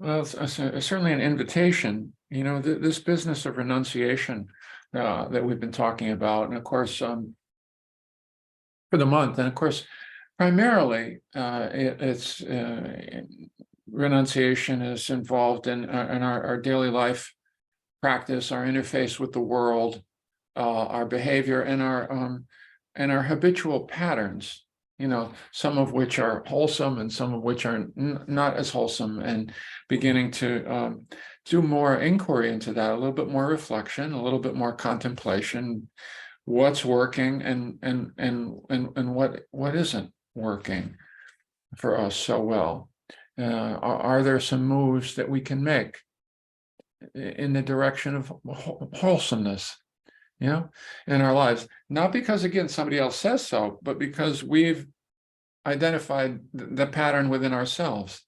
Well, it's certainly an invitation. This business of renunciation that we've been talking about, and of course, for the month, and of course, primarily, it's renunciation is involved in our daily life practice, our interface with the world, our behavior, and our habitual patterns. Some of which are wholesome and some of which are not as wholesome, and beginning to do more inquiry into that, a little bit more reflection, a little bit more contemplation, what's working and what isn't working for us so well. Are there some moves that we can make in the direction of wholesomeness, in our lives? Not because, again, somebody else says so, but because we've identified the pattern within ourselves.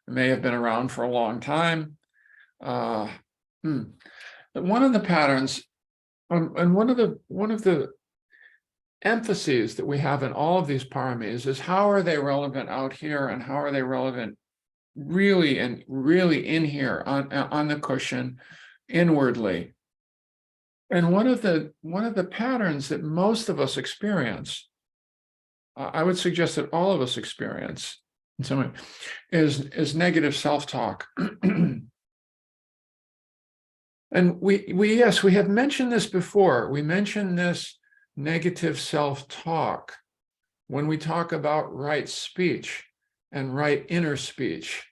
It may have been around for a long time. One of the patterns, and one of the emphases that we have in all of these paramis is, how are they relevant out here, and how are they relevant really in here on the cushion, inwardly. And one of the patterns that most of us experience, I would suggest that all of us experience in some way, is negative self-talk. And we have mentioned this before. We mentioned this negative self-talk when we talk about right speech and right inner speech.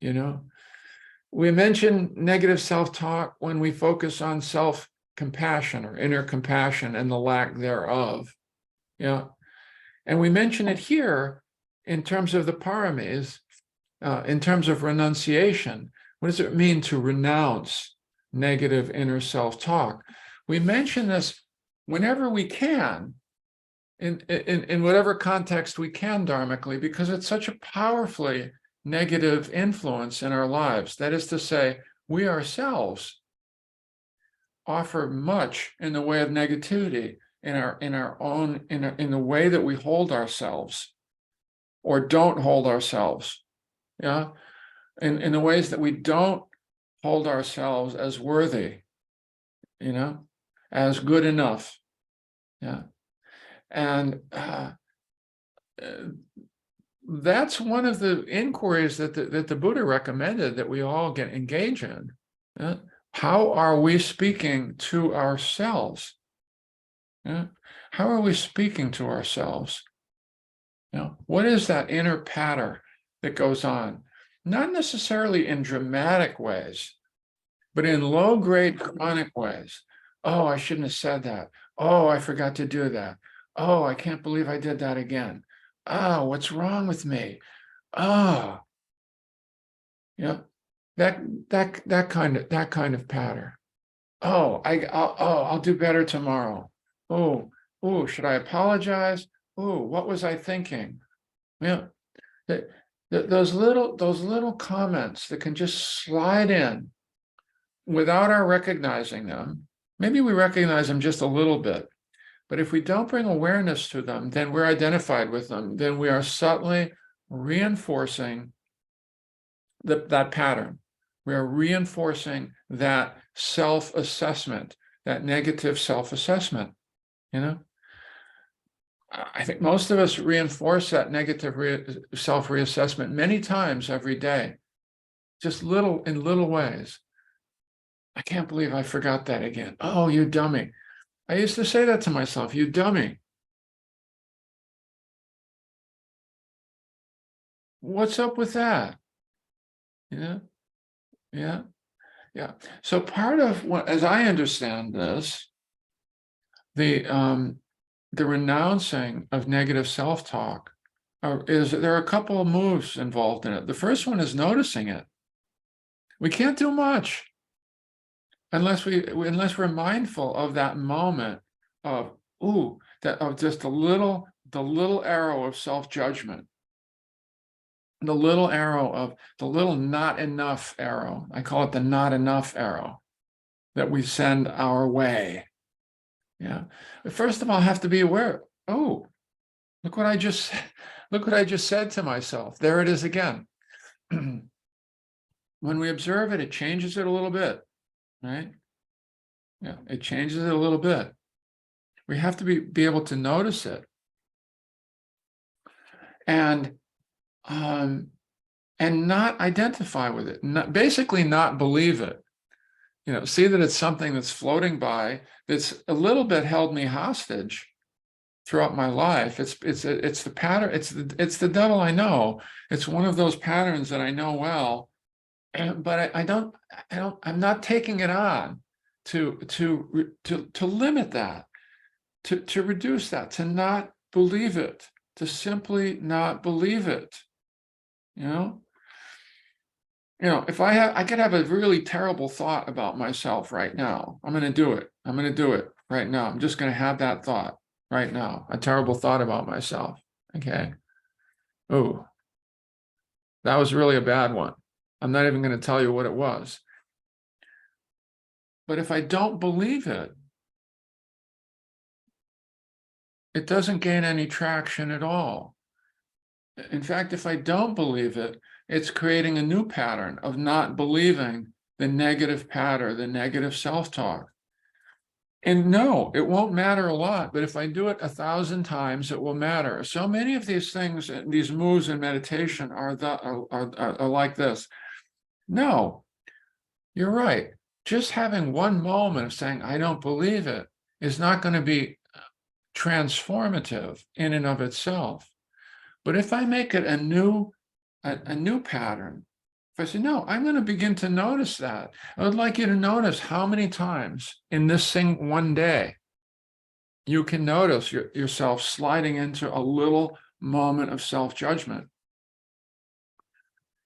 We mention negative self-talk when we focus on self-compassion or inner compassion and the lack thereof. And we mention it here in terms of the paramis, in terms of renunciation. What does it mean to renounce negative inner self-talk? We mention this whenever we can, in whatever context we can, dharmically, because it's such a powerfully negative influence in our lives. That is to say, we ourselves offer much in the way of negativity in the way that we hold ourselves or don't hold ourselves. In the ways that we don't hold ourselves as worthy, as good enough. And that's one of the inquiries that the Buddha recommended that we all engage in. How are we speaking to ourselves? How are we speaking to ourselves? What is that inner patter that goes on? Not necessarily in dramatic ways, but in low-grade chronic ways. Oh, I shouldn't have said that. Oh, I forgot to do that. Oh, I can't believe I did that again. Oh, what's wrong with me? Oh, that kind of pattern. Oh, I'll do better tomorrow. Oh, should I apologize? Oh, what was I thinking? Those little comments that can just slide in without our recognizing them. Maybe we recognize them just a little bit, but if we don't bring awareness to them, then we're identified with them. Then we are subtly reinforcing that pattern. We are reinforcing that self-assessment, that negative self-assessment. I think most of us reinforce that negative self-reassessment many times every day, just in little ways. I can't believe I forgot that again. Oh, you dummy. I used to say that to myself, you dummy. What's up with that? Yeah. So part of what, as I understand this, the renouncing of negative self-talk is there are a couple of moves involved in it. The first one is noticing it. We can't do much unless we're mindful of that moment of just the little arrow of self-judgment, the little arrow of the little not enough arrow. I call it the not enough arrow that we send our way. But first of all, I have to be aware. Oh, look what I just said to myself. There it is again. when we observe it, it changes it a little bit, right? Yeah, it changes it a little bit. We have to be able to notice it. And not identify with it, basically not believe it. See that it's something that's floating by, that's a little bit held me hostage throughout my life. It's the pattern. It's the devil I know. It's one of those patterns that I know well, but I'm not taking it on to limit that, to reduce that, to not believe it, to simply not believe it. If I could have a really terrible thought about myself right now, I'm going to do it. I'm going to do it right now. I'm just going to have that thought right now, a terrible thought about myself. Okay. Oh, that was really a bad one. I'm not even going to tell you what it was. But if I don't believe it, it doesn't gain any traction at all. In fact, if I don't believe it, it's creating a new pattern of not believing the negative pattern, the negative self-talk. And no, it won't matter a lot, but if I do it 1,000 times, it will matter. So many of these things, these moves in meditation are like this. No, you're right. Just having one moment of saying, I don't believe it, is not going to be transformative in and of itself. But if I make it a new pattern, if I say, no, I'm going to begin to notice that. I would like you to notice how many times in this thing one day you can notice yourself sliding into a little moment of self-judgment.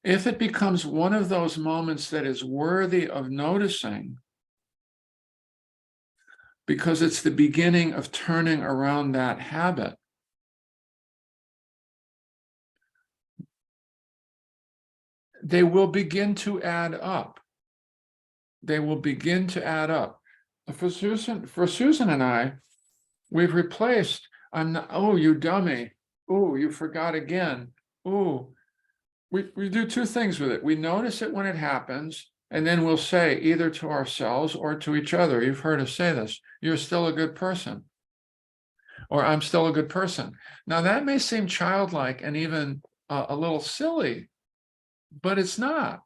If it becomes one of those moments that is worthy of noticing, because it's the beginning of turning around that habit, they will begin to add up. They will begin to add up. For Susan and I, we've replaced, I'm not, oh, you dummy. Oh, you forgot again. Oh, we do two things with it. We notice it when it happens, and then we'll say either to ourselves or to each other, you've heard us say this, you're still a good person, or I'm still a good person. Now that may seem childlike and even a little silly, but it's not.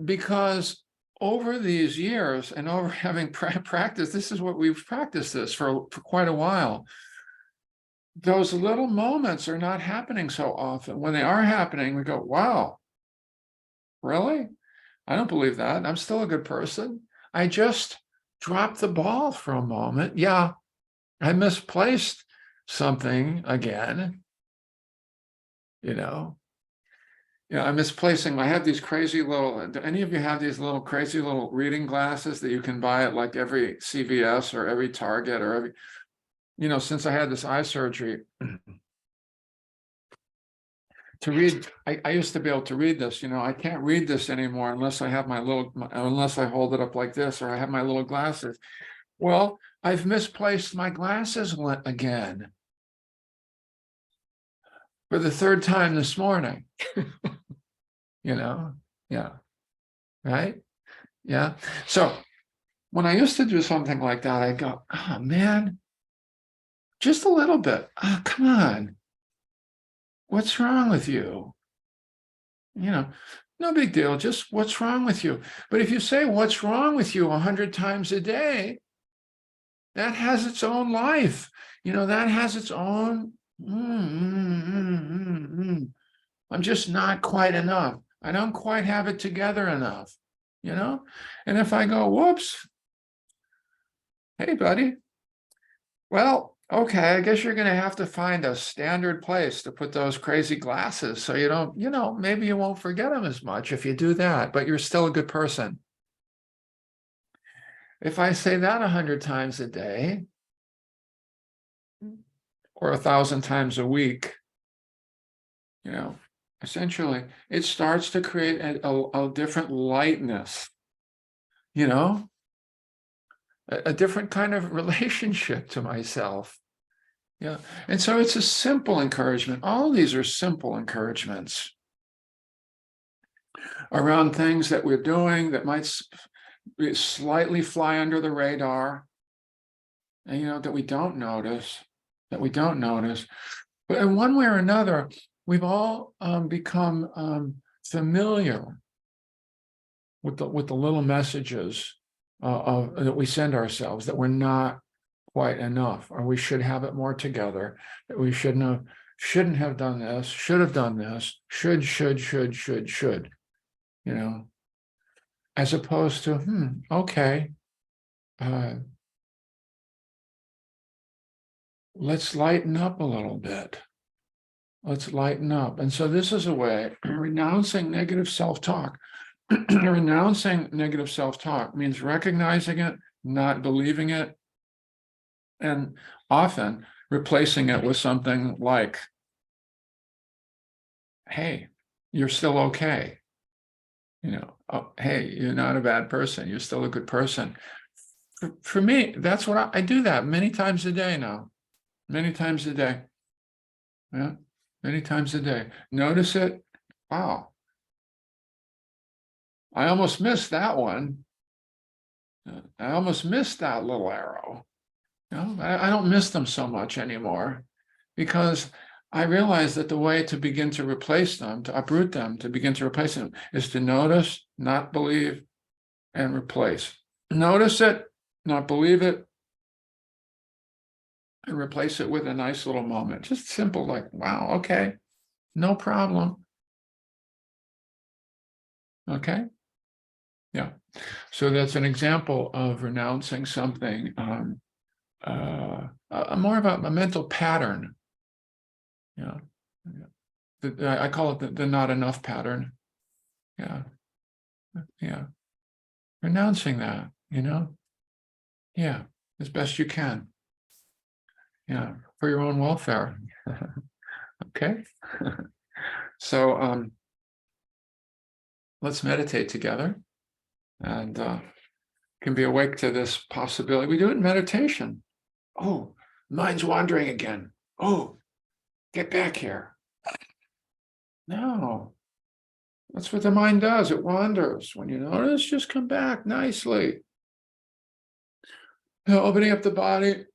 Because over these years and over having practiced, this is what we've practiced this for quite a while. Those little moments are not happening so often. When they are happening, we go, wow, really? I don't believe that. I'm still a good person. I just dropped the ball for a moment. Yeah, I misplaced something again, I'm misplacing. I have these crazy little, do any of you have these little crazy little reading glasses that you can buy at like every CVS or every Target or every, since I had this eye surgery, to read, I used to be able to read this, I can't read this anymore unless I have unless I hold it up like this or I have my little glasses. Well, I've misplaced my glasses again for the third time this morning. Yeah, right? Yeah. So when I used to do something like that, I go, oh man, just a little bit. Oh, come on. What's wrong with you? No big deal. Just what's wrong with you? But if you say what's wrong with you 100 times a day, that has its own life. That has its own, I'm just not quite enough. I don't quite have it together enough, And if I go, whoops, hey, buddy, well, okay, I guess you're going to have to find a standard place to put those crazy glasses so you don't, maybe you won't forget them as much if you do that, but you're still a good person. If I say that 100 times a day or 1,000 times a week, essentially, it starts to create a different lightness, a different kind of relationship to myself. Yeah. And so it's a simple encouragement. All of these are simple encouragements. around things that we're doing that might slightly fly under the radar, and that we don't notice, But in one way or another, we've all become familiar with the little messages that we send ourselves, that we're not quite enough, or we should have it more together, that we shouldn't have done this, should have done this, should, as opposed to, okay, let's lighten up a little bit. Let's lighten up. And so this is a way, renouncing negative self-talk. Renouncing negative self-talk means recognizing it, not believing it, and often replacing it with something like, hey, you're still okay. Oh, hey, you're not a bad person. You're still a good person. For me, that's what I do that many times a day now. Many times a day. Yeah, many times a day. Notice it. Wow. I almost missed that one. I almost missed that little arrow. I don't miss them so much anymore, because I realize that the way to begin to replace them, to uproot them, to begin to replace them, is to notice, not believe, and replace. Notice it, not believe it, and replace it with a nice little moment. Just simple, like, wow, okay, no problem. Okay. Yeah. So that's an example of renouncing something, more of a mental pattern. Yeah. I call it the not enough pattern. Yeah. Yeah. Renouncing that, yeah, as best you can. Yeah, for your own welfare. Okay. So let's meditate together, and can be awake to this possibility. We do it in meditation. Oh, mind's wandering again. Oh, get back here. No, that's what the mind does. It wanders. When you notice, just come back nicely. Opening up the body.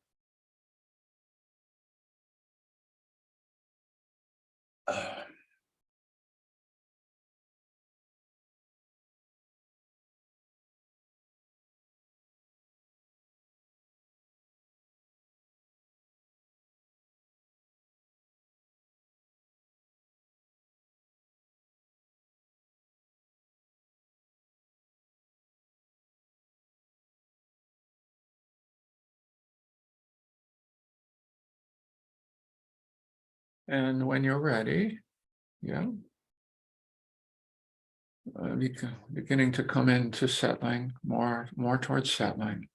And when you're ready, yeah, beginning to come into settling, more towards settling.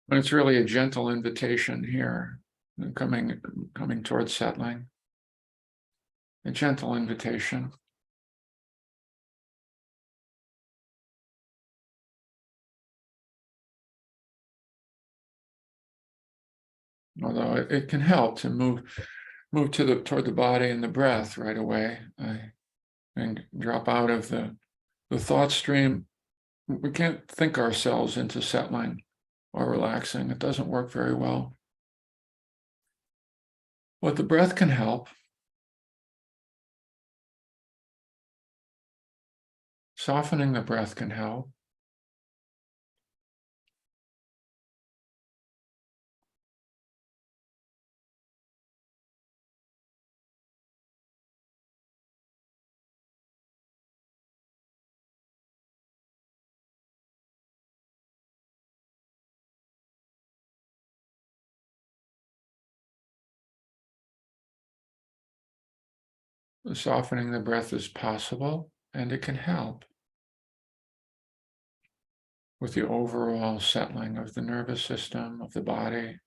But it's really a gentle invitation here, coming towards settling. A gentle invitation. Although it can help to move toward the body and the breath right away, and drop out of the thought stream. We can't think ourselves into settling or relaxing. It doesn't work very well. But the breath can help. Softening the breath can help. Softening the breath is possible, and it can help with the overall settling of the nervous system, of the body.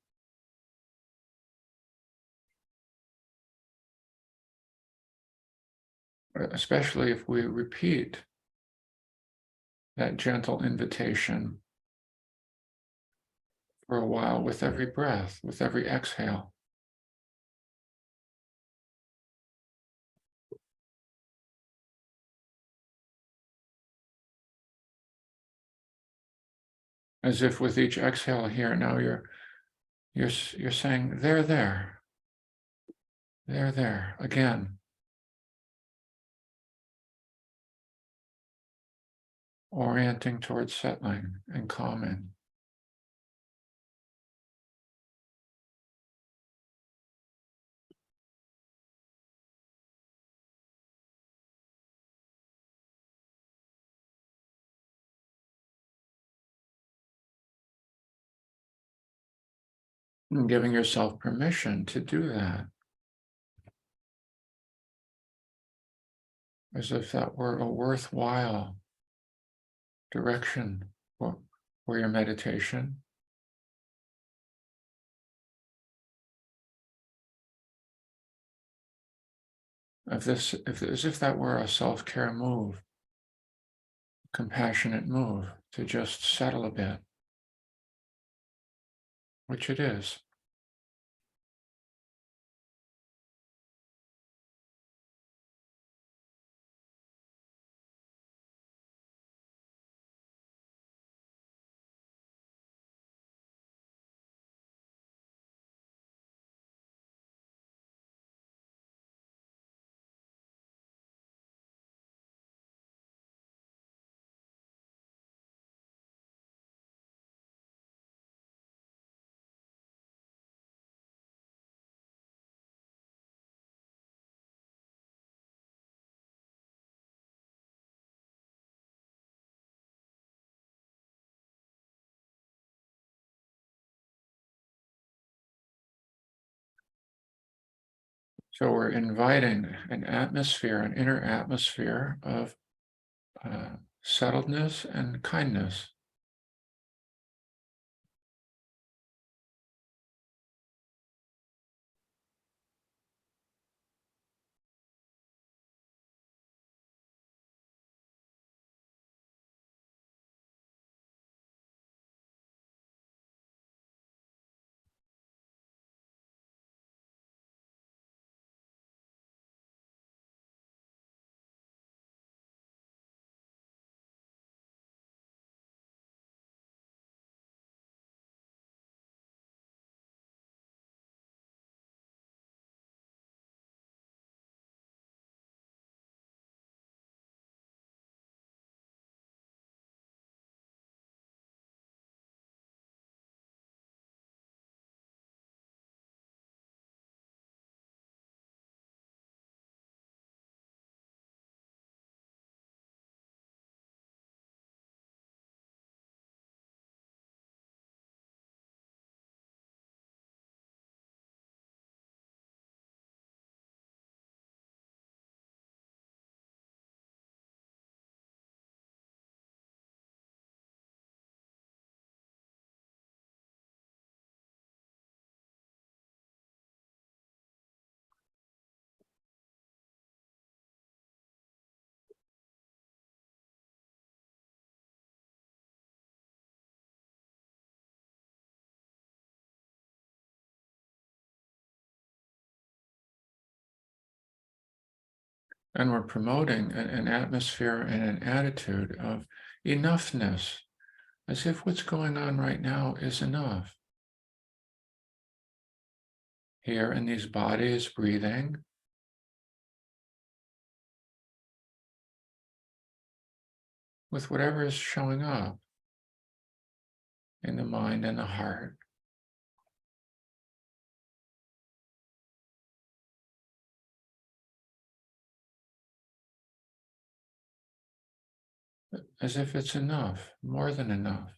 Especially if we repeat that gentle invitation for a while with every breath, with every exhale. As if with each exhale here, now you're saying, they're there, they're there, again. Orienting towards settling and calming. And giving yourself permission to do that. As if that were a worthwhile direction for your meditation. As if that were a self-care move, compassionate move to just settle a bit, which it is. So we're inviting an atmosphere, an inner atmosphere of settledness and kindness. And we're promoting an atmosphere and an attitude of enoughness, as if what's going on right now is enough. Here in these bodies, breathing, with whatever is showing up in the mind and the heart. As if it's enough, more than enough.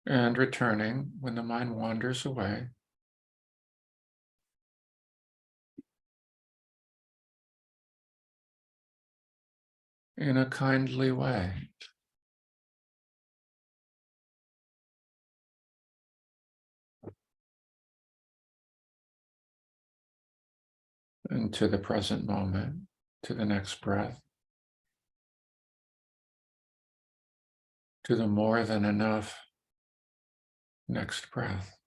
and returning when the mind wanders away. In a kindly way. Into the present moment, to the next breath, to the more than enough next breath.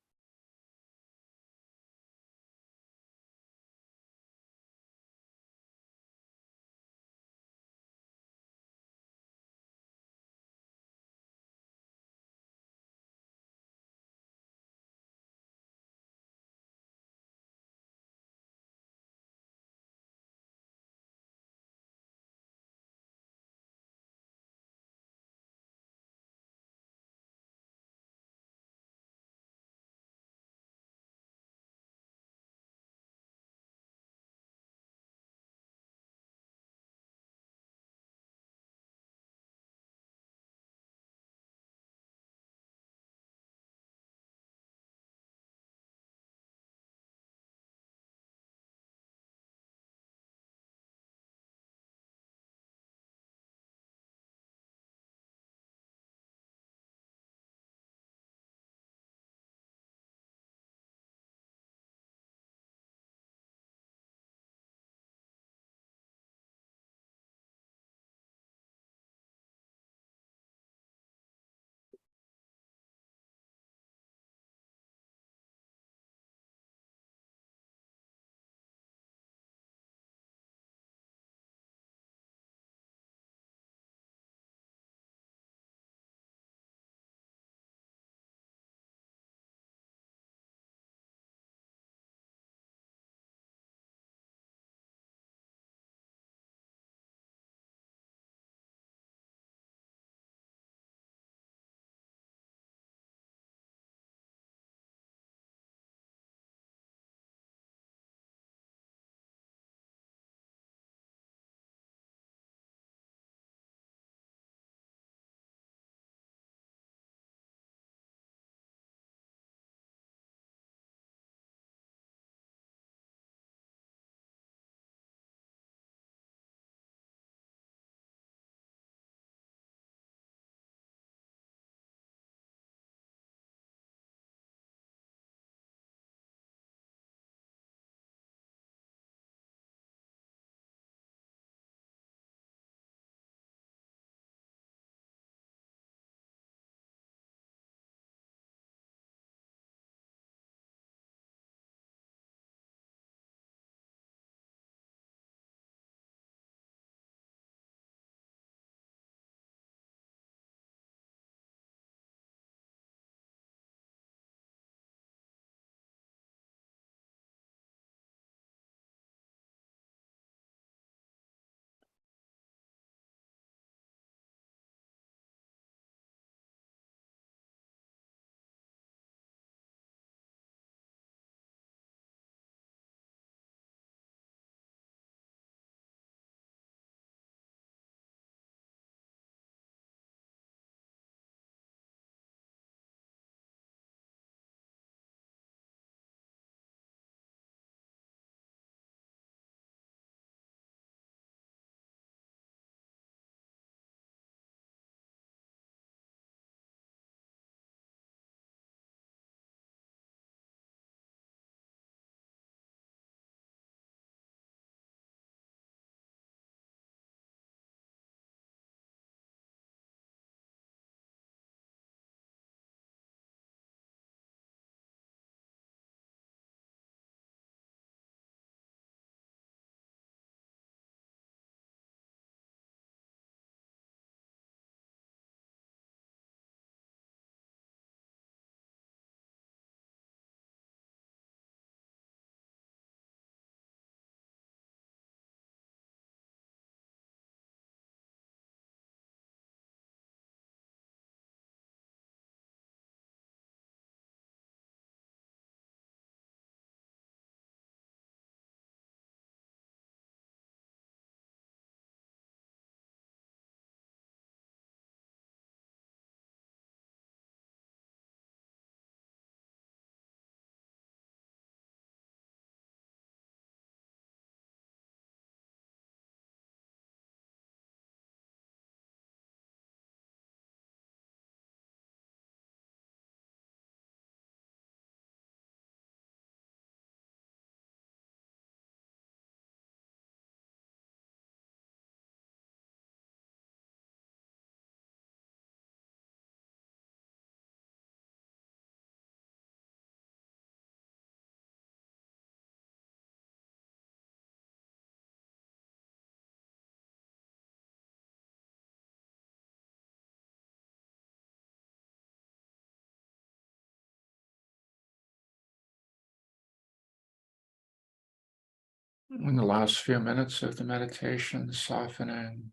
In the last few minutes of the meditation, softening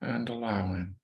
and allowing.